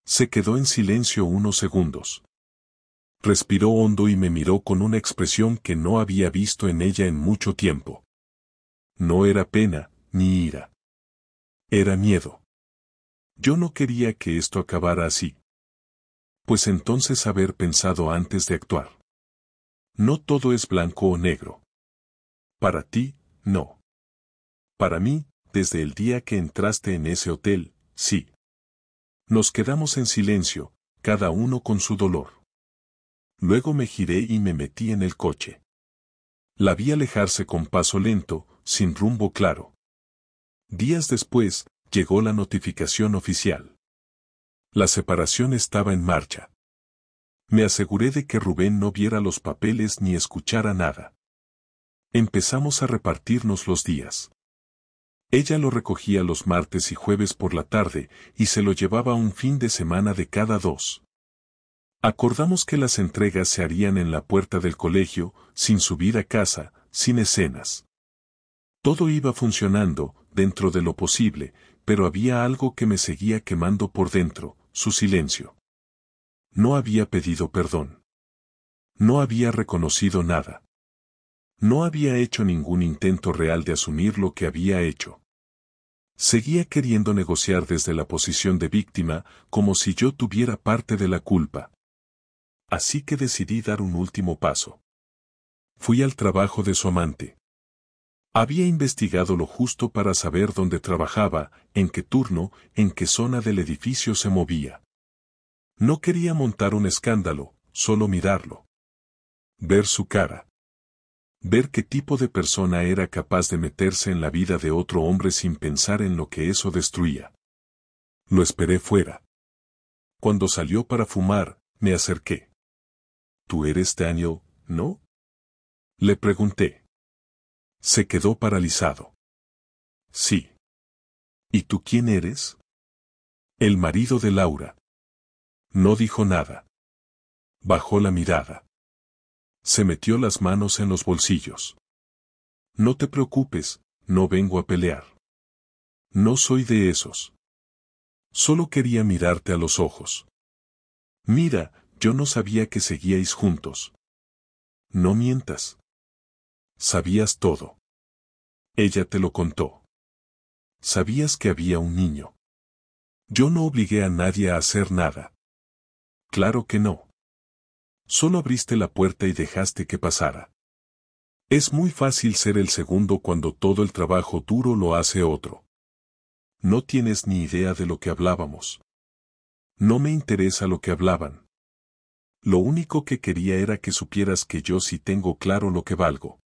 Se quedó en silencio unos segundos. Respiró hondo y me miró con una expresión que no había visto en ella en mucho tiempo. No era pena, ni ira. Era miedo. Yo no quería que esto acabara así. Pues entonces haber pensado antes de actuar. No todo es blanco o negro. Para ti, no. Para mí, desde el día que entraste en ese hotel, sí. Nos quedamos en silencio, cada uno con su dolor. Luego me giré y me metí en el coche. La vi alejarse con paso lento, sin rumbo claro. Días después, llegó la notificación oficial. La separación estaba en marcha. Me aseguré de que Rubén no viera los papeles ni escuchara nada. Empezamos a repartirnos los días. Ella lo recogía los martes y jueves por la tarde y se lo llevaba un fin de semana de cada 2. Acordamos que las entregas se harían en la puerta del colegio, sin subir a casa, sin escenas. Todo iba funcionando, dentro de lo posible, pero había algo que me seguía quemando por dentro, su silencio. No había pedido perdón. No había reconocido nada. No había hecho ningún intento real de asumir lo que había hecho. Seguía queriendo negociar desde la posición de víctima, como si yo tuviera parte de la culpa. Así que decidí dar un último paso. Fui al trabajo de su amante. Había investigado lo justo para saber dónde trabajaba, en qué turno, en qué zona del edificio se movía. No quería montar un escándalo, solo mirarlo. Ver su cara. Ver qué tipo de persona era capaz de meterse en la vida de otro hombre sin pensar en lo que eso destruía. Lo esperé fuera. Cuando salió para fumar, me acerqué. «¿Tú eres Daniel, no?», le pregunté. Se quedó paralizado. «Sí». «¿Y tú quién eres?». «El marido de Laura». No dijo nada. Bajó la mirada. Se metió las manos en los bolsillos. «No te preocupes, no vengo a pelear. No soy de esos. Solo quería mirarte a los ojos. Mira, yo no sabía que seguíais juntos. No mientas. Sabías todo. Ella te lo contó. Sabías que había un niño. Yo no obligué a nadie a hacer nada». «Claro que no. Solo abriste la puerta y dejaste que pasara. Es muy fácil ser el segundo cuando todo el trabajo duro lo hace otro. No tienes ni idea de lo que hablábamos. No me interesa lo que hablaban. Lo único que quería era que supieras que yo sí tengo claro lo que valgo.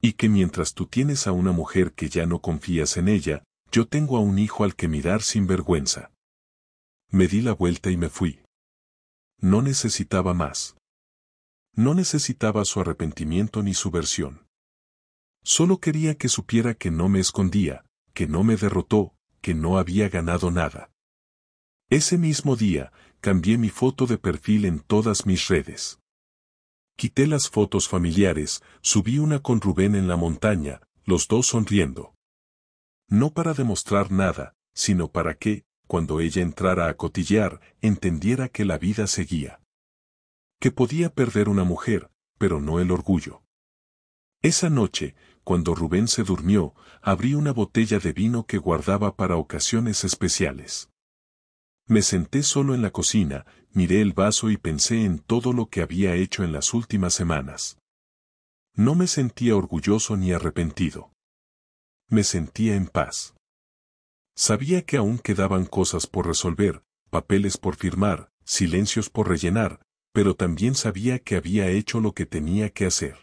Y que mientras tú tienes a una mujer que ya no confías en ella, yo tengo a un hijo al que mirar sin vergüenza». Me di la vuelta y me fui. No necesitaba más. No necesitaba su arrepentimiento ni su versión. Solo quería que supiera que no me escondía, que no me derrotó, que no había ganado nada. Ese mismo día, cambié mi foto de perfil en todas mis redes. Quité las fotos familiares, subí una con Rubén en la montaña, los dos sonriendo. No para demostrar nada, sino para que, cuando ella entrara a cotillear, entendiera que la vida seguía. Que podía perder una mujer, pero no el orgullo. Esa noche, cuando Rubén se durmió, abrí una botella de vino que guardaba para ocasiones especiales. Me senté solo en la cocina, miré el vaso y pensé en todo lo que había hecho en las últimas semanas. No me sentía orgulloso ni arrepentido. Me sentía en paz. Sabía que aún quedaban cosas por resolver, papeles por firmar, silencios por rellenar, pero también sabía que había hecho lo que tenía que hacer.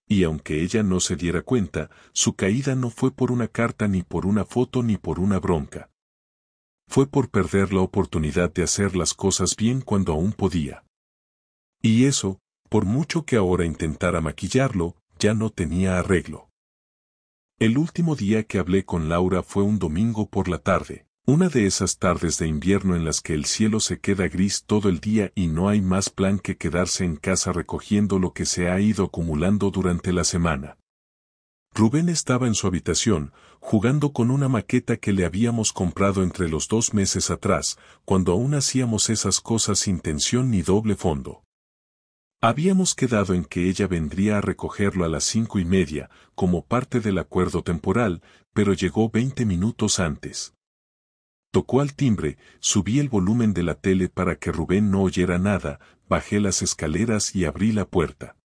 Y aunque ella no se diera cuenta, su caída no fue por una carta ni por una foto ni por una bronca. Fue por perder la oportunidad de hacer las cosas bien cuando aún podía. Y eso, por mucho que ahora intentara maquillarlo, ya no tenía arreglo. El último día que hablé con Laura fue un domingo por la tarde, una de esas tardes de invierno en las que el cielo se queda gris todo el día y no hay más plan que quedarse en casa recogiendo lo que se ha ido acumulando durante la semana. Rubén estaba en su habitación, jugando con una maqueta que le habíamos comprado entre los 2 meses atrás, cuando aún hacíamos esas cosas sin tensión ni doble fondo. Habíamos quedado en que ella vendría a recogerlo a las 5:30, como parte del acuerdo temporal, pero llegó 20 minutos antes. Tocó al timbre, subí el volumen de la tele para que Rubén no oyera nada, bajé las escaleras y abrí la puerta.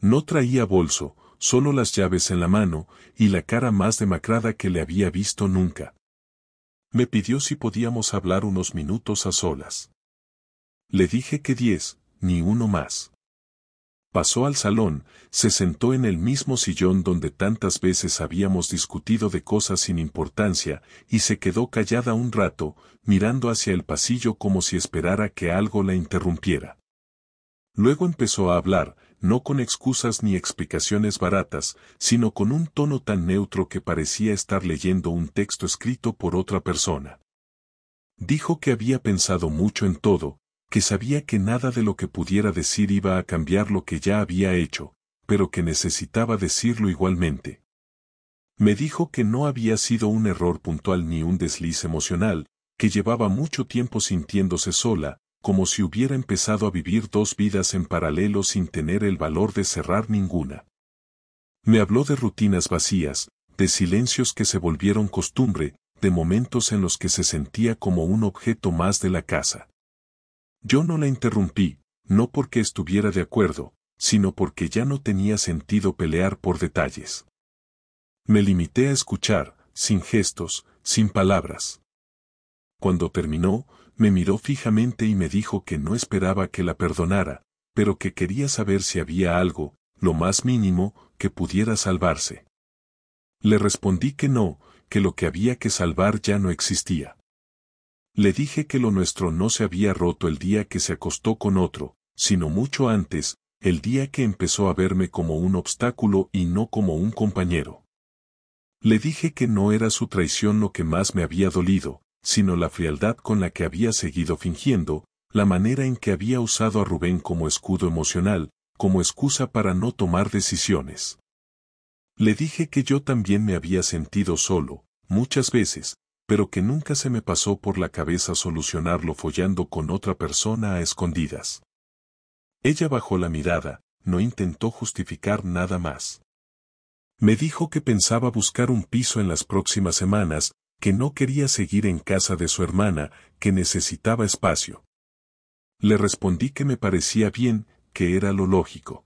No traía bolso, solo las llaves en la mano, y la cara más demacrada que le había visto nunca. Me pidió si podíamos hablar unos minutos a solas. Le dije que 10, ni uno más. Pasó al salón, se sentó en el mismo sillón donde tantas veces habíamos discutido de cosas sin importancia, y se quedó callada un rato, mirando hacia el pasillo como si esperara que algo la interrumpiera. Luego empezó a hablar, no con excusas ni explicaciones baratas, sino con un tono tan neutro que parecía estar leyendo un texto escrito por otra persona. Dijo que había pensado mucho en todo, que sabía que nada de lo que pudiera decir iba a cambiar lo que ya había hecho, pero que necesitaba decirlo igualmente. Me dijo que no había sido un error puntual ni un desliz emocional, que llevaba mucho tiempo sintiéndose sola, como si hubiera empezado a vivir dos vidas en paralelo sin tener el valor de cerrar ninguna. Me habló de rutinas vacías, de silencios que se volvieron costumbre, de momentos en los que se sentía como un objeto más de la casa. Yo no la interrumpí, no porque estuviera de acuerdo, sino porque ya no tenía sentido pelear por detalles. Me limité a escuchar, sin gestos, sin palabras. Cuando terminó, me miró fijamente y me dijo que no esperaba que la perdonara, pero que quería saber si había algo, lo más mínimo, que pudiera salvarse. Le respondí que no, que lo que había que salvar ya no existía. Le dije que lo nuestro no se había roto el día que se acostó con otro, sino mucho antes, el día que empezó a verme como un obstáculo y no como un compañero. Le dije que no era su traición lo que más me había dolido, sino la frialdad con la que había seguido fingiendo, la manera en que había usado a Rubén como escudo emocional, como excusa para no tomar decisiones. Le dije que yo también me había sentido solo, muchas veces, pero que nunca se me pasó por la cabeza solucionarlo follando con otra persona a escondidas. Ella bajó la mirada, no intentó justificar nada más. Me dijo que pensaba buscar un piso en las próximas semanas, que no quería seguir en casa de su hermana, que necesitaba espacio. Le respondí que me parecía bien, que era lo lógico.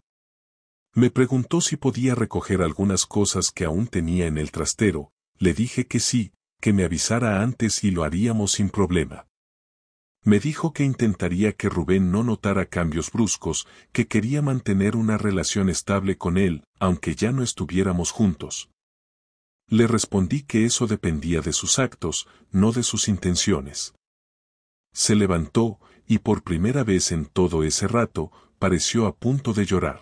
Me preguntó si podía recoger algunas cosas que aún tenía en el trastero, le dije que sí, que me avisara antes y lo haríamos sin problema. Me dijo que intentaría que Rubén no notara cambios bruscos, que quería mantener una relación estable con él, aunque ya no estuviéramos juntos. Le respondí que eso dependía de sus actos, no de sus intenciones. Se levantó, y por primera vez en todo ese rato, pareció a punto de llorar.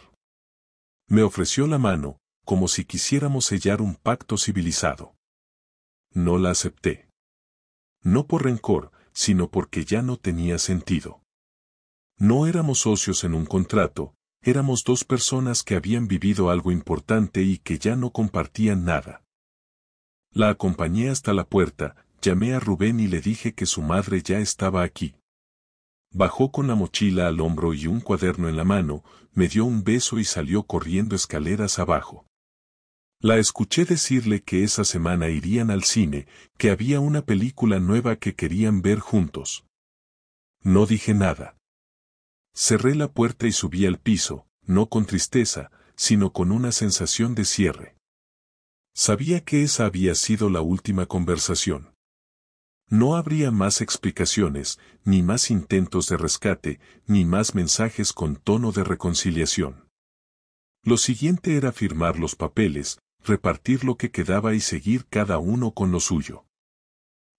Me ofreció la mano, como si quisiéramos sellar un pacto civilizado. No la acepté. No por rencor, sino porque ya no tenía sentido. No éramos socios en un contrato, éramos dos personas que habían vivido algo importante y que ya no compartían nada. La acompañé hasta la puerta, llamé a Rubén y le dije que su madre ya estaba aquí. Bajó con la mochila al hombro y un cuaderno en la mano, me dio un beso y salió corriendo escaleras abajo. La escuché decirle que esa semana irían al cine, que había una película nueva que querían ver juntos. No dije nada. Cerré la puerta y subí al piso, no con tristeza, sino con una sensación de cierre. Sabía que esa había sido la última conversación. No habría más explicaciones, ni más intentos de rescate, ni más mensajes con tono de reconciliación. Lo siguiente era firmar los papeles, repartir lo que quedaba y seguir cada uno con lo suyo.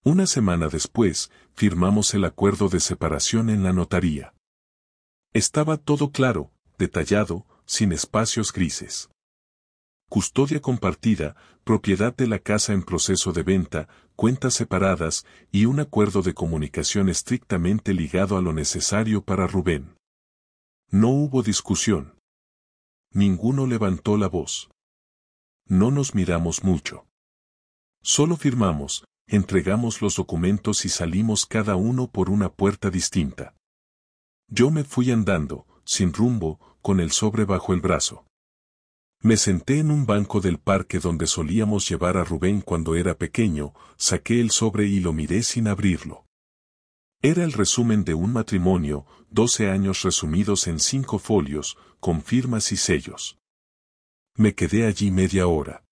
Una semana después, firmamos el acuerdo de separación en la notaría. Estaba todo claro, detallado, sin espacios grises. Custodia compartida, propiedad de la casa en proceso de venta, cuentas separadas y un acuerdo de comunicación estrictamente ligado a lo necesario para Rubén. No hubo discusión. Ninguno levantó la voz. No nos miramos mucho. Solo firmamos, entregamos los documentos y salimos cada uno por una puerta distinta. Yo me fui andando, sin rumbo, con el sobre bajo el brazo. Me senté en un banco del parque donde solíamos llevar a Rubén cuando era pequeño, saqué el sobre y lo miré sin abrirlo. Era el resumen de un matrimonio, 12 años resumidos en 5 folios, con firmas y sellos. Me quedé allí media hora.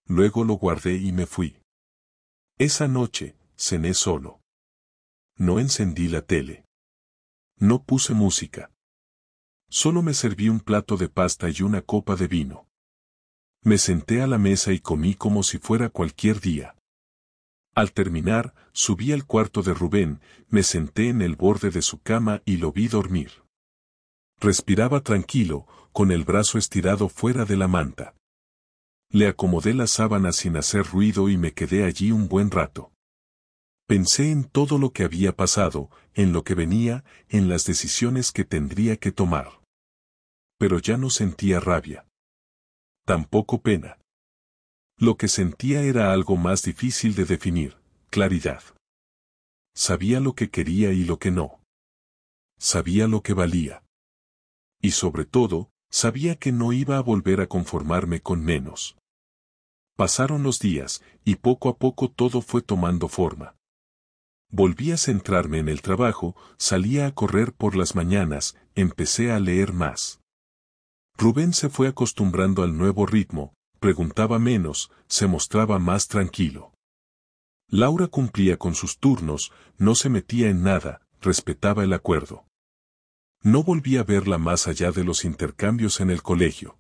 Luego lo guardé y me fui. Esa noche, cené solo. No encendí la tele. No puse música. Solo me serví un plato de pasta y una copa de vino. Me senté a la mesa y comí como si fuera cualquier día. Al terminar, subí al cuarto de Rubén, me senté en el borde de su cama y lo vi dormir. Respiraba tranquilo, con el brazo estirado fuera de la manta. Le acomodé la sábana sin hacer ruido y me quedé allí un buen rato. Pensé en todo lo que había pasado, en lo que venía, en las decisiones que tendría que tomar. Pero ya no sentía rabia. Tampoco pena. Lo que sentía era algo más difícil de definir, claridad. Sabía lo que quería y lo que no. Sabía lo que valía. Y sobre todo, sabía que no iba a volver a conformarme con menos. Pasaron los días, y poco a poco todo fue tomando forma. Volví a centrarme en el trabajo, salía a correr por las mañanas, empecé a leer más. Rubén se fue acostumbrando al nuevo ritmo, preguntaba menos, se mostraba más tranquilo. Laura cumplía con sus turnos, no se metía en nada, respetaba el acuerdo. No volví a verla más allá de los intercambios en el colegio.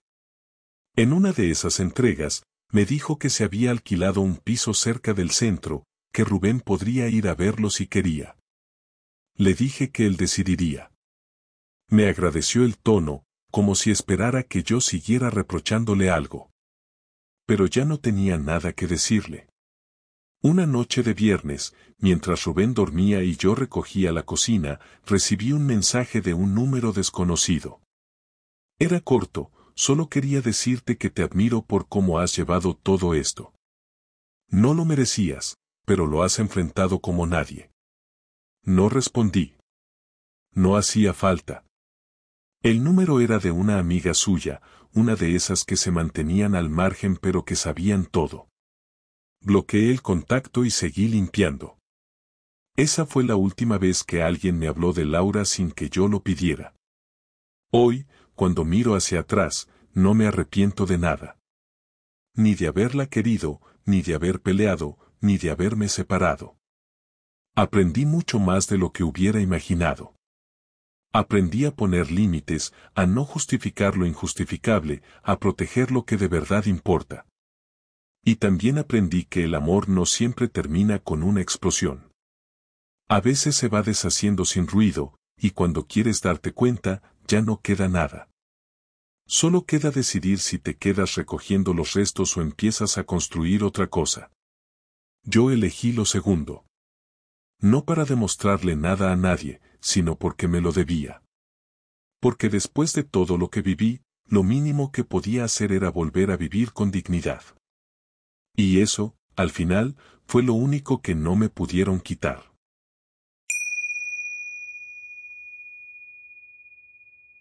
En una de esas entregas, me dijo que se había alquilado un piso cerca del centro, que Rubén podría ir a verlo si quería. Le dije que él decidiría. Me agradeció el tono, como si esperara que yo siguiera reprochándole algo. Pero ya no tenía nada que decirle. Una noche de viernes, mientras Rubén dormía y yo recogía la cocina, recibí un mensaje de un número desconocido. Era corto, solo quería decirte que te admiro por cómo has llevado todo esto. No lo merecías, pero lo has enfrentado como nadie. No respondí. No hacía falta. El número era de una amiga suya, una de esas que se mantenían al margen pero que sabían todo. Bloqueé el contacto y seguí limpiando. Esa fue la última vez que alguien me habló de Laura sin que yo lo pidiera. Hoy, cuando miro hacia atrás, no me arrepiento de nada. Ni de haberla querido, ni de haber peleado, ni de haberme separado. Aprendí mucho más de lo que hubiera imaginado. Aprendí a poner límites, a no justificar lo injustificable, a proteger lo que de verdad importa. Y también aprendí que el amor no siempre termina con una explosión. A veces se va deshaciendo sin ruido, y cuando quieres darte cuenta, ya no queda nada. Solo queda decidir si te quedas recogiendo los restos o empiezas a construir otra cosa. Yo elegí lo segundo. No para demostrarle nada a nadie, sino porque me lo debía. Porque después de todo lo que viví, lo mínimo que podía hacer era volver a vivir con dignidad. Y eso, al final, fue lo único que no me pudieron quitar.